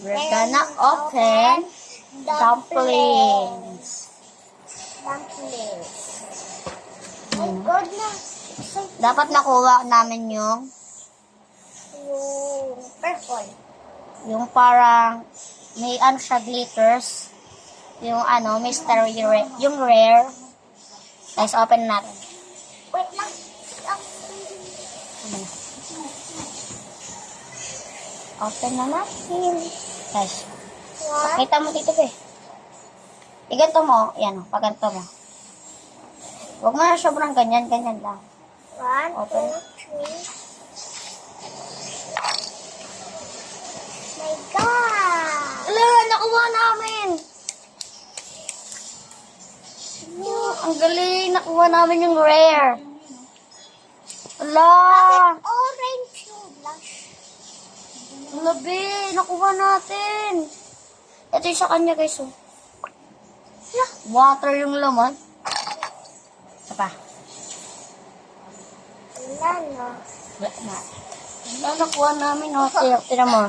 We're gonna open dumplings. Dumplings. My goodness. Dapat nakuha namin yung Purple. yung parang may ano siya glitters. Yung ano, mystery rare. Yung rare. Guys, open natin. Wait lang. Open na natin. Guys, What? kita mo dito eh. Iganto mo. Yan, paganto mo. Huwag mo na sobrang ganyan, ganyan lang. 1, Open. 2, 3. My God! Ala, nakuha namin! Ang galing, nakuha namin yung rare. Ala! Orange yung blush. Labi, nakuha natin. Ito yung sa kanya, guys. Oh. Water yung laman. Ito pa. Wala na. Wala na. Wala, nakuha namin. Oh. Tinan mo.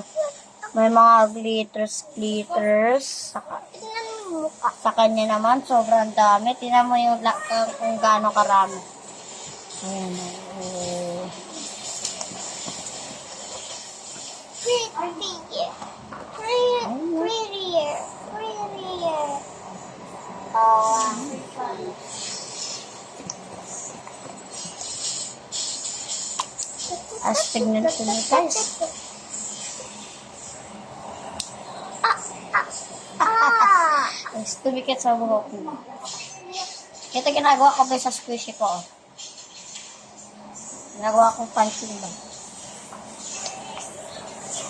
May mga glitters. Tingnan mo yung mukha. Sa kanya naman, sobrang dami. Tinan mo yung kung gaano karami. Ayan. Oh. Prettier. Prettier. Prettier. Oh, Astig na ito na, guys. Guys, tumikit sa buhok ko. Ito ginagawa ko ba sa squishy ko. Oh. Ginagawa kong punching ba.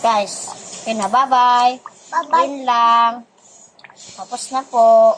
Guys, yun na, bye-bye. Bye-bye. Yun lang. Tapos na po.